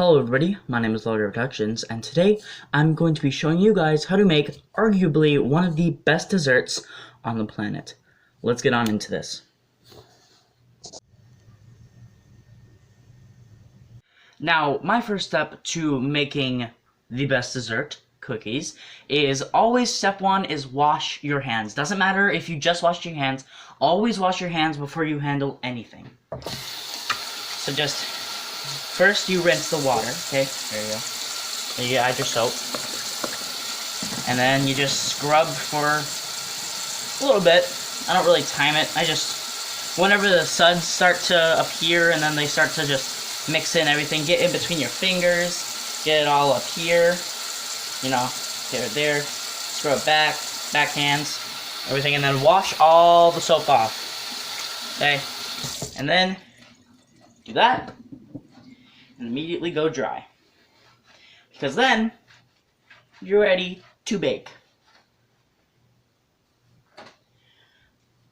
Hello everybody, my name is Logger Productions, and today I'm going to be showing you guys how to make arguably one of the best desserts on the planet. Let's get on into this. Now, my first step to making the best dessert, cookies, is always step one is wash your hands. Doesn't matter if you just washed your hands, always wash your hands before you handle anything. So just first, you rinse the water, okay? There you go. Then you add your soap. And then you just scrub for a little bit. I don't really time it. I just, whenever the suds start to appear and then they start to just mix in everything, get in between your fingers, get it all up here, you know, get it there, scrub back, backhands, everything, and then wash all the soap off, okay? And then do that. And immediately go dry, because then you're ready to bake.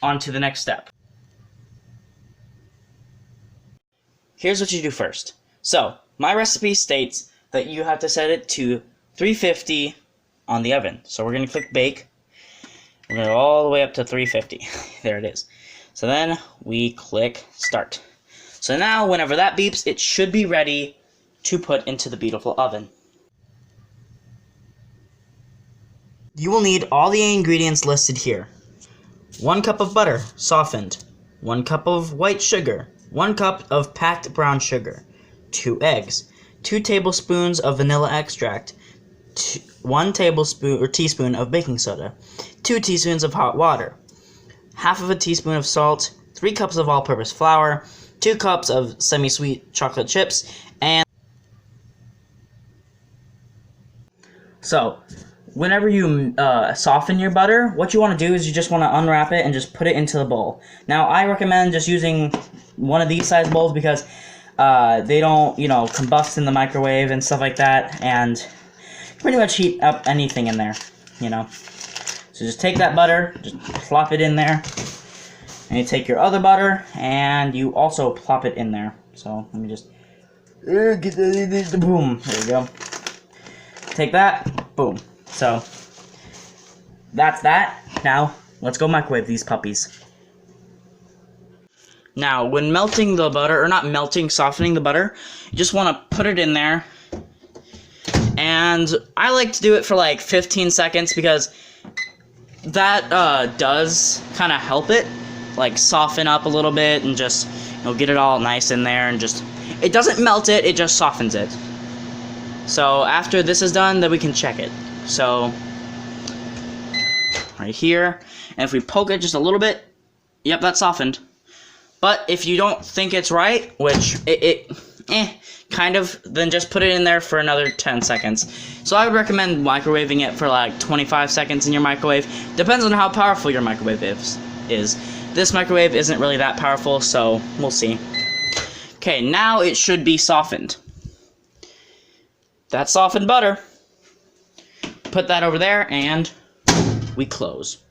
On to the next step. Here's what you do first. So my recipe states that you have to set it to 350 on the oven. So we're going to click bake. We're going to go all the way up to 350. There it is. So then we click start. So now, whenever that beeps, it should be ready to put into the beautiful oven. You will need all the ingredients listed here. 1 cup of butter, softened. 1 cup of white sugar. 1 cup of packed brown sugar. 2 eggs. 2 tablespoons of vanilla extract. 1 tablespoon or teaspoon of baking soda. 2 teaspoons of hot water. Half of a teaspoon of salt. 3 cups of all-purpose flour. 2 cups of semi-sweet chocolate chips, and so whenever you soften your butter, what you want to do is you just want to unwrap it and just put it into the bowl. Now, I recommend just using one of these size bowls because they don't, combust in the microwave and stuff like that, and pretty much heat up anything in there, So just take that butter, just plop it in there. And you take your other butter, and you also plop it in there. So, let me just... Boom. There you go. Take that. Boom. So, that's that. Now, let's go microwave these puppies. Now, when melting the butter, or not melting, softening the butter, you just want to put it in there. And I like to do it for like 15 seconds because that does kind of help it. Like soften up a little bit and just get it all nice in there, and just it doesn't melt it, it just softens it. So after this is done, then we can check it. So right here, and if we poke it just a little bit, yep, that's softened. But if you don't think it's right, which kind of, then just put it in there for another 10 seconds. So I would recommend microwaving it for like 25 seconds in your microwave. Depends on how powerful your microwave is. This microwave isn't really that powerful, so we'll see. Okay, now it should be softened. That softened butter. Put that over there, and we close.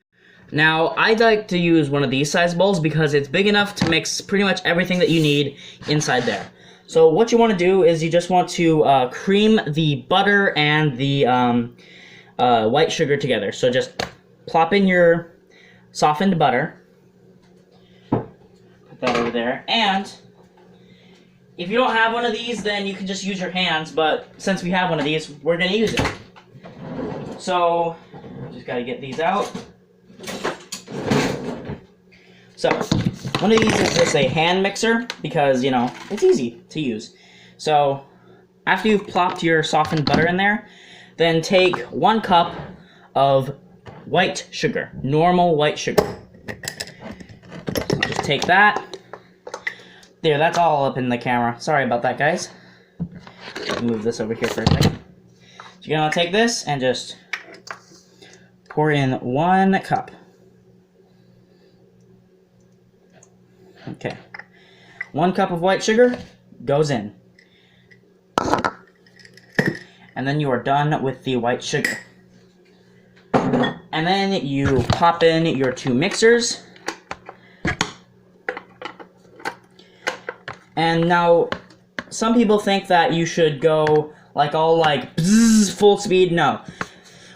Now, I like to use one of these size bowls because it's big enough to mix pretty much everything that you need inside there. So what you want to do is you just want to cream the butter and the white sugar together. So just plop in your softened butter. Put that over there. And if you don't have one of these, then you can just use your hands. But since we have one of these, we're going to use it. So just got to get these out. So one of these is just a hand mixer because, it's easy to use. So after you've plopped your softened butter in there, then take 1 cup of white sugar, normal white sugar. So just take that. There, that's all up in the camera. Sorry about that, guys. Move this over here for a second. So you're going to take this and just pour in 1 cup. Okay. 1 cup of white sugar goes in. And then you are done with the white sugar. And then you pop in your 2 mixers. And now some people think that you should go like all like bzzz, full speed. No.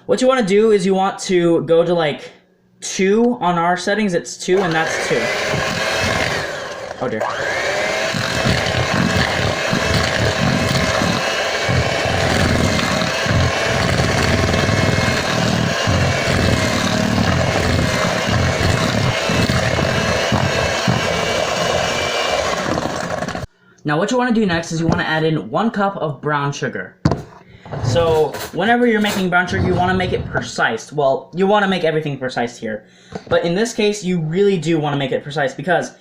What you want to do is you want to go to like 2 on our settings. It's 2 and that's 2. Oh dear. Now what you want to do next is you want to add in 1 cup of brown sugar. So whenever you're making brown sugar, you want to make it precise. Well, you want to make everything precise here. But in this case, you really do want to make it precise because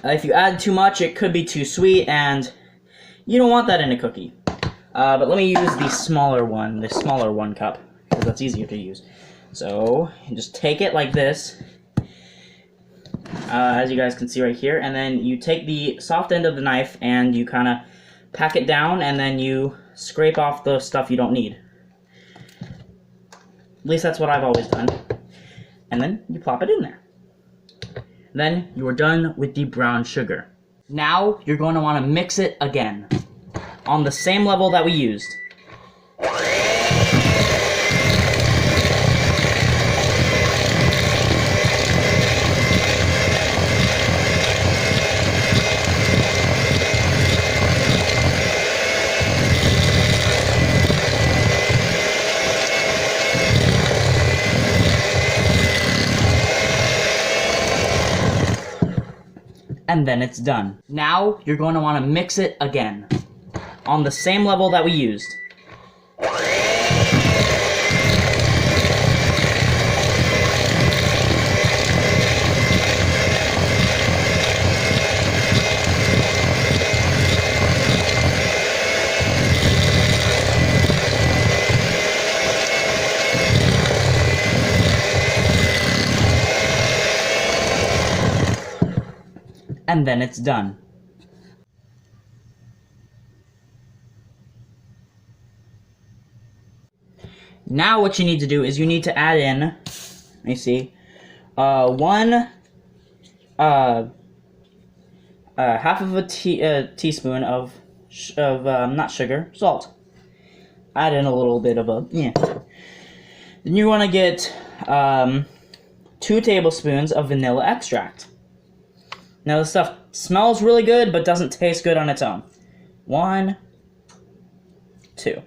if you add too much, it could be too sweet, and you don't want that in a cookie. But let me use the smaller 1 cup, because that's easier to use. So you just take it like this. As you guys can see right here, and then you take the soft end of the knife and you kind of pack it down, and then you scrape off the stuff you don't need. At least that's what I've always done. And then you plop it in there. Then you are done with the brown sugar. Now you're going to want to mix it again on the same level that we used. And then it's done. Now you're going to want to mix it again on the same level that we used. And then it's done. Now what you need to do is you need to add in, let me see, half of a teaspoon of not sugar, salt. Add in a little bit of Then you want to get 2 tablespoons of vanilla extract. Now this stuff smells really good, but doesn't taste good on its own. 1, 2.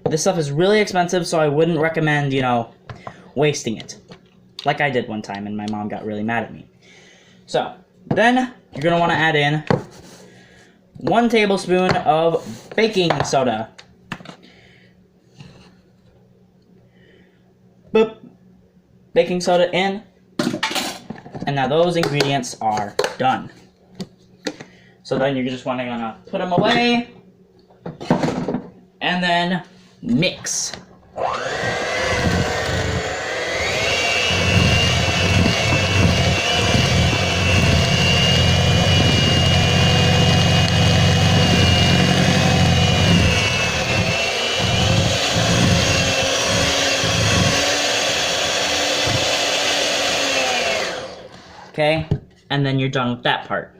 This stuff is really expensive, so I wouldn't recommend, wasting it. Like I did one time, and my mom got really mad at me. So, then you're going to want to add in 1 tablespoon of baking soda. Boop. Baking soda in. And now those ingredients are done. So then you're just want to put them away, and then mix. Okay, and then you're done with that part.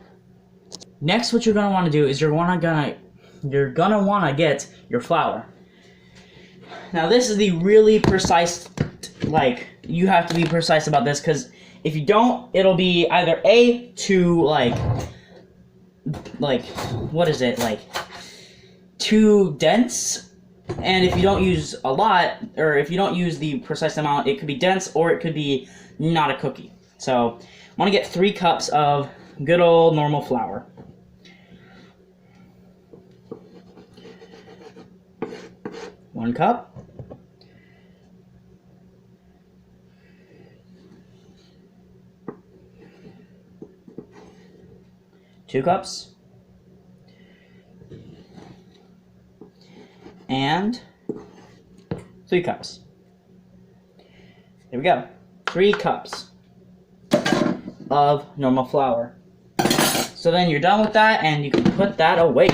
Next, what you're gonna want to do is you're gonna want to get your flour. Now, this is the really precise. You have to be precise about this, because if you don't, it'll be either too what is it, too dense, and if you don't use a lot, or if you don't use the precise amount, it could be dense, or it could be not a cookie. So I want to get 3 cups of good old normal flour. One cup. 2 cups. And 3 cups. There we go. 3 cups of normal flour. So then you're done with that, and you can put that away.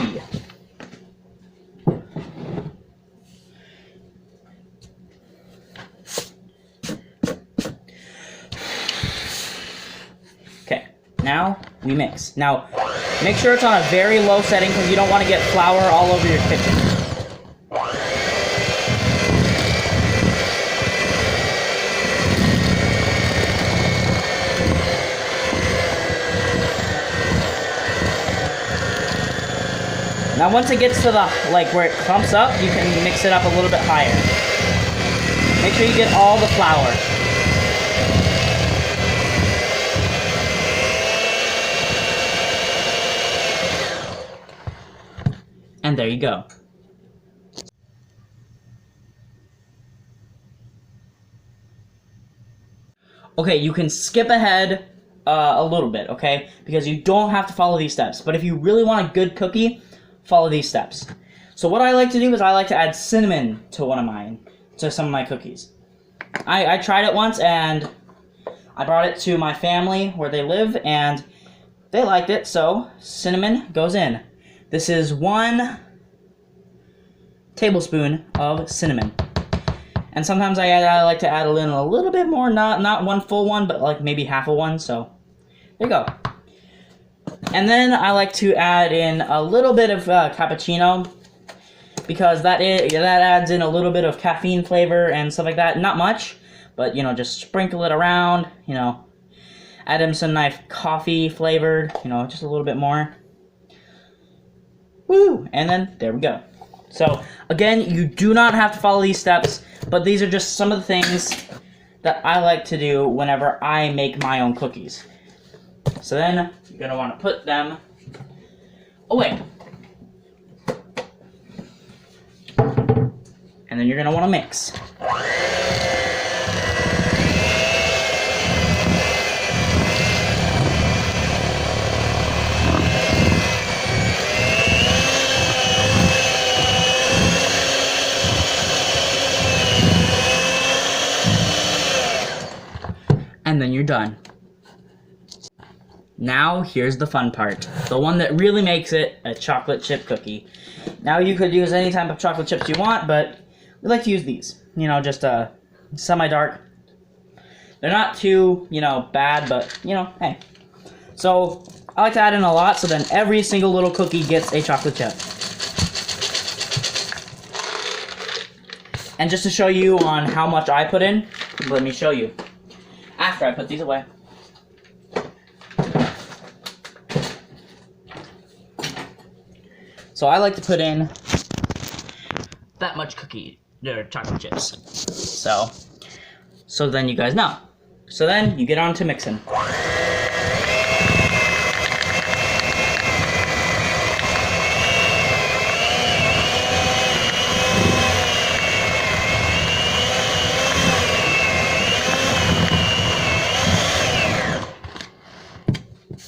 Okay, now we mix. Now, make sure it's on a very low setting because you don't want to get flour all over your kitchen. Now once it gets to the, where it clumps up, you can mix it up a little bit higher. Make sure you get all the flour. And there you go. Okay, you can skip ahead a little bit, okay? Because you don't have to follow these steps. But if you really want a good cookie, follow these steps. So what I like to do is I like to add cinnamon to some of my cookies. I tried it once and I brought it to my family where they live and they liked it, so cinnamon goes in. This is 1 tablespoon of cinnamon. And sometimes I like to add a little bit more, not one full one, but like maybe half a one, so there you go. And then I like to add in a little bit of cappuccino, because that adds in a little bit of caffeine flavor and stuff like that. Not much, but you know, just sprinkle it around, you know, add in some nice coffee flavored, you know, just a little bit more. Woo! And then there we go. So again, you do not have to follow these steps, but these are just some of the things that I like to do whenever I make my own cookies. So then you're going to want to put them away. And then you're going to want to mix. And then you're done. Now, here's the fun part. The one that really makes it a chocolate chip cookie. Now, you could use any type of chocolate chips you want, but we like to use these. You know, just semi-dark. They're not too, you know, bad, but, you know, hey. So, I like to add in a lot, so then every single little cookie gets a chocolate chip. And just to show you on how much I put in, let me show you. After I put these away. So I like to put in that much chocolate chips. So then you guys know. So then you get on to mixing.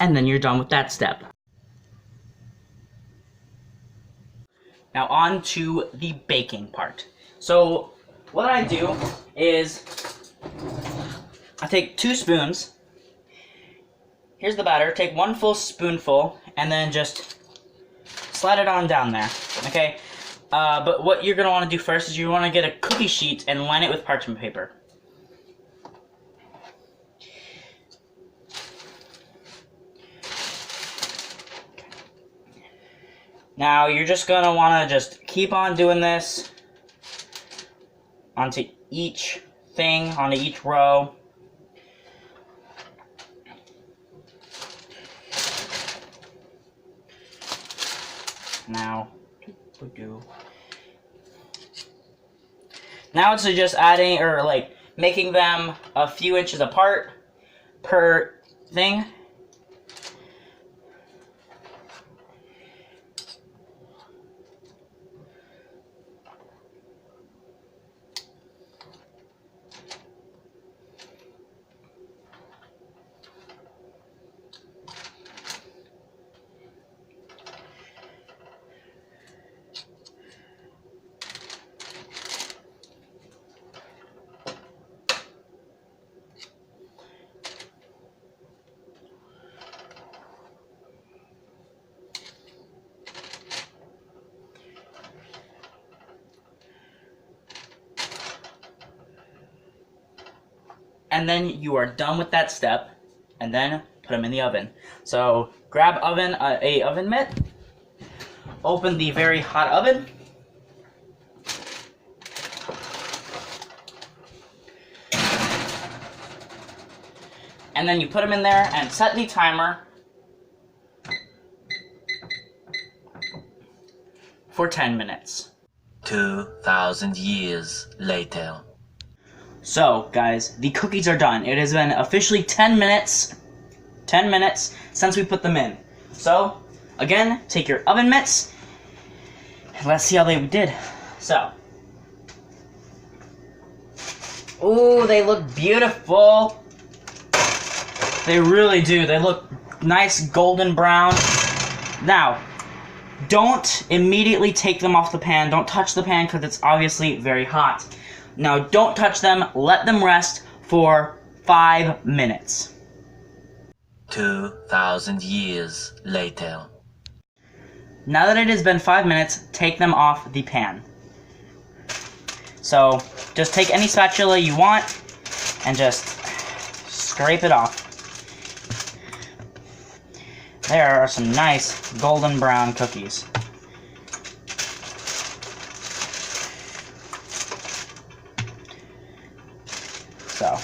And then you're done with that step. Now on to the baking part. So what I do is I take 2 spoons. Here's the batter. Take 1 full spoonful and then just slide it on down there. Okay? But what you're going to want to do first is you want to get a cookie sheet and line it with parchment paper. Now, you're just going to want to just keep on doing this onto each thing, onto each row. Now it's just adding, or like, making them a few inches apart per thing. And then you are done with that step, and then put them in the oven. So grab a oven mitt, open the very hot oven, and then you put them in there and set the timer for 10 minutes. 2,000 years later. So, guys, the cookies are done. It has been officially 10 minutes since we put them in. So, again, take your oven mitts, and let's see how they did. So, ooh, they look beautiful. They really do. They look nice golden brown. Now, don't immediately take them off the pan. Don't touch the pan because it's obviously very hot. Now, don't touch them. Let them rest for 5 minutes. 2,000 years later. Now that it has been 5 minutes, take them off the pan. So, just take any spatula you want and just scrape it off. There are some nice golden brown cookies. So,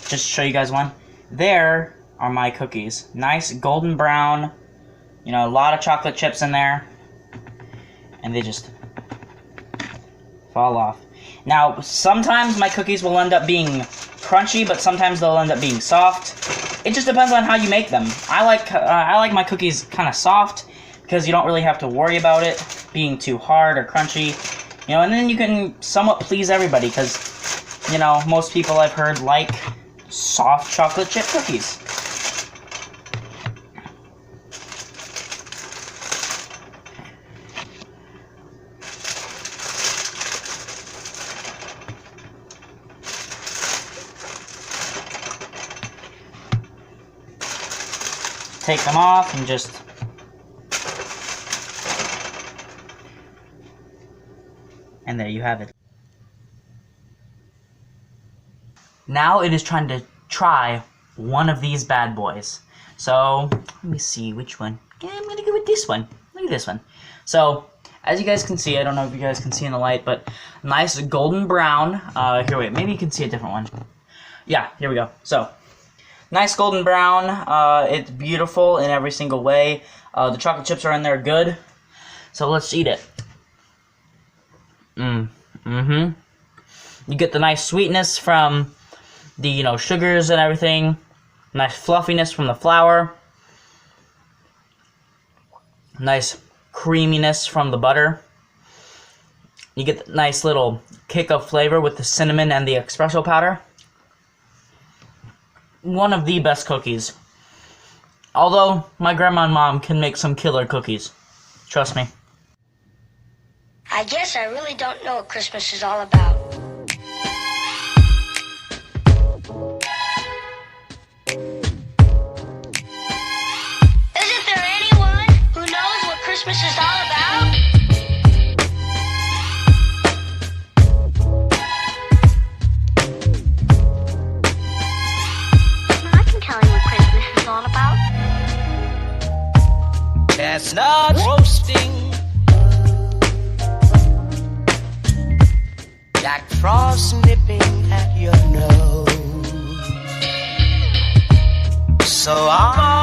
just to show you guys one. There are my cookies. Nice golden brown. You know, a lot of chocolate chips in there. And they just fall off. Now, sometimes my cookies will end up being crunchy, but sometimes they'll end up being soft. It just depends on how you make them. I like my cookies kind of soft because you don't really have to worry about it being too hard or crunchy. You know, and then you can somewhat please everybody because, you know, most people I've heard like soft chocolate chip cookies. Take them off and just and there you have it. Now it is trying to try one of these bad boys. So let me see which one. Yeah, I'm gonna go with this one. Look at this one. So as you guys can see, I don't know if you guys can see in the light, but nice golden brown. Here, wait, maybe you can see a different one. Yeah, here we go. So nice golden brown. It's beautiful in every single way. The chocolate chips are in there good. So let's eat it. You get the nice sweetness from the, you know, sugars and everything. Nice fluffiness from the flour. Nice creaminess from the butter. You get the nice little kick of flavor with the cinnamon and the espresso powder. One of the best cookies. Although, my grandma and mom can make some killer cookies. Trust me. I guess I really don't know what Christmas is all about. Isn't there anyone who knows what Christmas is all about? I can tell you what Christmas is all about. Chestnut roasting, Jack Frost nipping at your nose. So I'm